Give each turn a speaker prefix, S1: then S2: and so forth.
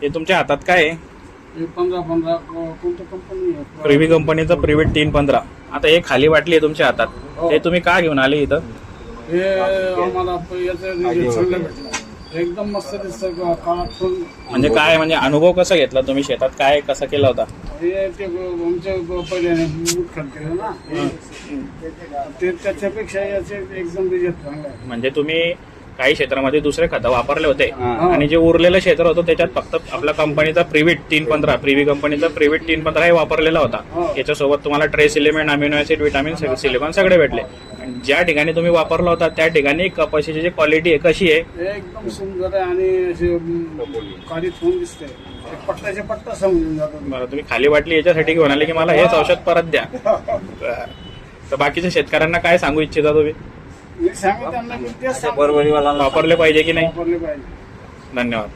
S1: हे तुमच्या हातात काय आहे?
S2: 15 कोणती कंपनी आहे?
S1: प्रिव्ही कंपनीचं प्रिव्हिट 315. आता हे खाली वाटली आहे तुमच्या हातात, हे तुम्ही का घेऊन आले इथं?
S2: हे आम्हाला याचं रिझल्ट चांगलं भेटलं, एकदम मस्त दिसतं काळात.
S1: म्हणजे काय, म्हणजे अनुभव कसा घेतला तुम्ही? शेतात काय कसा केला होता?
S2: हे ते आमच्या पहिल्याने मूठ खत केलं ना, ते त्याच्यापेक्षा याचे एकदम रिझल्ट चांगला आहे.
S1: म्हणजे तुम्ही काही क्षेत्रामध्ये दुसरे खतं वापरले होते आणि जे उरलेलं क्षेत्र होतं त्याच्यात फक्त आपला कंपनीचा प्रिव्हिट 315, प्रिव्ही कंपनीचा प्रिव्हिट 315 हे वापरलेला होता. याच्यासोबत तुम्हाला trace element, amino acid, vitamin, silicon सगळे भेटले. ज्या ठिकाणी तुम्ही वापरला होता त्या ठिकाणी कपाशीची जी क्वालिटी आहे कशी आहे?
S2: एकदम सुंदर आहे आणि असे काळीत होऊन दिसते, पट्ट्याचे पट्टा समजून जातो.
S1: बरं, तुम्ही खाली वाटली याच्यासाठी घेऊन आले की मला हेच औषध परत द्या. तर बाकीच्या शेतकऱ्यांना काय सांगू इच्छिता तुम्ही?
S2: मी सांगितलं त्यांना की तेच
S3: बरोबर
S1: वापरले पाहिजे की नाही?
S2: वापरले पाहिजे.
S1: धन्यवाद.